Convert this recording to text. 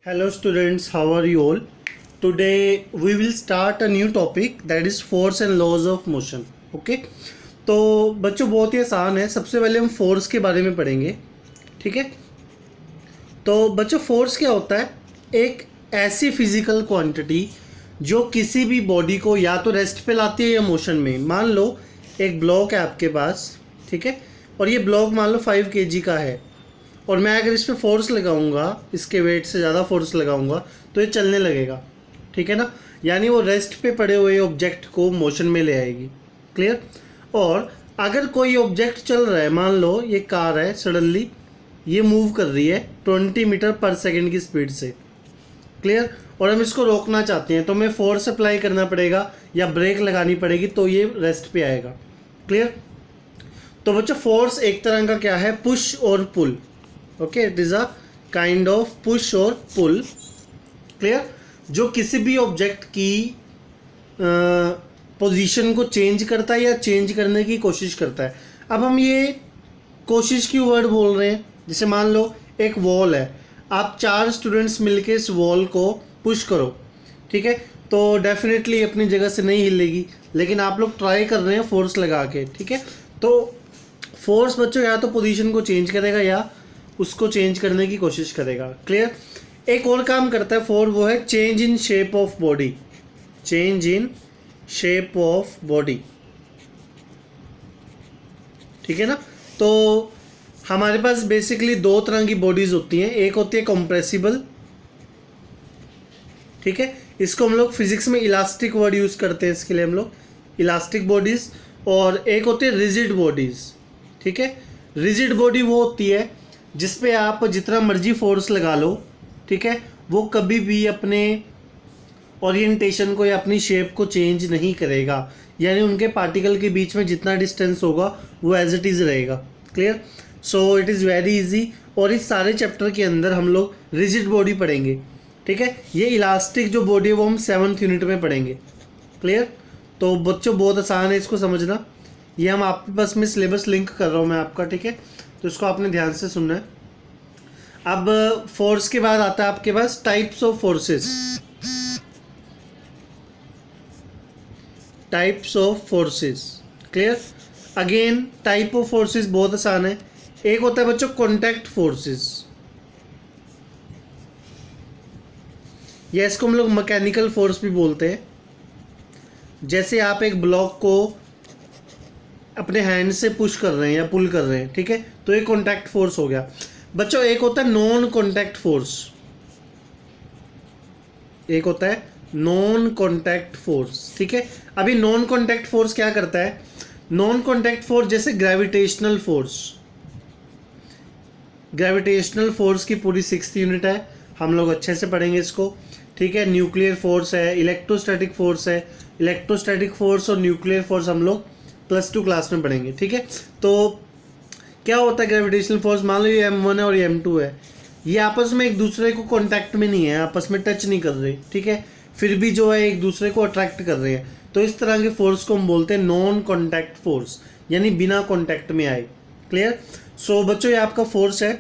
Hello students, how are you all? Today we will start a new topic that is force and laws of motion. Okay? तो बच्चों बहुत ही आसान है। सबसे पहले हम फोर्स के बारे में पढ़ेंगे। ठीक है? तो बच्चों फोर्स क्या होता है? एक ऐसी फिजिकल क्वांटिटी जो किसी भी बॉडी को या तो रेस्ट पे लाती है या मोशन में। मान लो एक ब्लॉक है आपके पास, ठीक है, और ये ब्लॉक मान लो 5 kg का है, और मैं अगर इस पर फोर्स लगाऊंगा, इसके वेट से ज़्यादा फोर्स लगाऊंगा तो ये चलने लगेगा। ठीक है ना? यानी वो रेस्ट पे पड़े हुए ऑब्जेक्ट को मोशन में ले आएगी। क्लियर? और अगर कोई ऑब्जेक्ट चल रहा है, मान लो ये कार है, सडनली ये मूव कर रही है 20 मीटर पर सेकेंड की स्पीड से। क्लियर? और हम इसको रोकना चाहते हैं तो हमें फोर्स अप्लाई करना पड़ेगा या ब्रेक लगानी पड़ेगी, तो ये रेस्ट पे आएगा। क्लियर? तो बच्चों फोर्स एक तरह का क्या है? पुश और pull. Okay, it is a kind of push और पुल। क्लियर? जो किसी भी ऑब्जेक्ट की पोजीशन को चेंज करता है या चेंज करने की कोशिश करता है। अब हम ये कोशिश की वर्ड बोल रहे हैं। जैसे मान लो एक वॉल है, आप 4 स्टूडेंट्स मिलके इस वॉल को पुश करो, ठीक है, तो डेफिनेटली अपनी जगह से नहीं हिलेगी, लेकिन आप लोग ट्राई कर रहे हैं फोर्स लगा के। ठीक है? तो फोर्स बच्चों या तो पोजीशन को चेंज करेगा या उसको चेंज करने की कोशिश करेगा। क्लियर? एक और काम करता है फोर्स, वो है change in shape of body. Change in shape of body. ठीक है ना? तो हमारे पास बेसिकली 2 तरह की बॉडीज होती हैं। एक होती है कंप्रेसिबल, ठीक है, इसको हम लोग फिजिक्स में इलास्टिक वर्ड यूज करते हैं, इसके लिए हम लोग इलास्टिक बॉडीज। और एक होती है रिजिड बॉडीज। ठीक है? रिजिड बॉडी वो होती है जिसपे आप जितना मर्जी फोर्स लगा लो, ठीक है, वो कभी भी अपने ओरिएंटेशन को या अपनी शेप को चेंज नहीं करेगा। यानी उनके पार्टिकल के बीच में जितना डिस्टेंस होगा वो एज इट इज़ रहेगा। Clear? So it is very easy. और इस सारे चैप्टर के अंदर हम लोग रिजिड बॉडी पढ़ेंगे। ठीक है? ये इलास्टिक जो बॉडी है वो हम 7th यूनिट में पढ़ेंगे। क्लियर? तो बच्चों बहुत आसान है इसको समझना। ये हम आपके पास में सिलेबस लिंक कर रहा हूँ मैं आपका, ठीक है, तो इसको आपने ध्यान से सुनना है। अब फोर्स के बाद आता है आपके पास types of forces. Types of forces. Clear? Again type of forces बहुत आसान है। एक होता है बच्चों कॉन्टैक्ट फोर्सेस, या इसको हम लोग मैकेनिकल फोर्स भी बोलते हैं। जैसे आप एक ब्लॉक को अपने हैंड से पुश कर रहे हैं या पुल कर रहे हैं, ठीक है, तो ये कॉन्टैक्ट फोर्स हो गया। बच्चों एक होता है नॉन कॉन्टैक्ट फोर्स। एक होता है नॉन कॉन्टैक्ट फोर्स। ठीक है? अभी नॉन कॉन्टैक्ट फोर्स क्या करता है? नॉन कॉन्टैक्ट फोर्स जैसे ग्रेविटेशनल फोर्स। ग्रेविटेशनल फोर्स की पूरी 6th यूनिट है, हम लोग अच्छे से पढ़ेंगे इसको। ठीक है? न्यूक्लियर फोर्स है, इलेक्ट्रोस्टैटिक फोर्स है। इलेक्ट्रोस्टैटिक फोर्स और न्यूक्लियर फोर्स हम लोग +2 क्लास में पढ़ेंगे। ठीक है? तो क्या होता है ग्रेविटेशनल फोर्स? मान लो ये M1 है और ये M2 है, ये आपस में एक दूसरे को कांटेक्ट में नहीं है, आपस में टच नहीं कर रहे, ठीक है, फिर भी जो है एक दूसरे को अट्रैक्ट कर रहे हैं। तो इस तरह के फोर्स को हम बोलते हैं नॉन कॉन्टैक्ट फोर्स, यानी बिना कॉन्टैक्ट में आए। क्लियर? सो बच्चों ये आपका फोर्स है।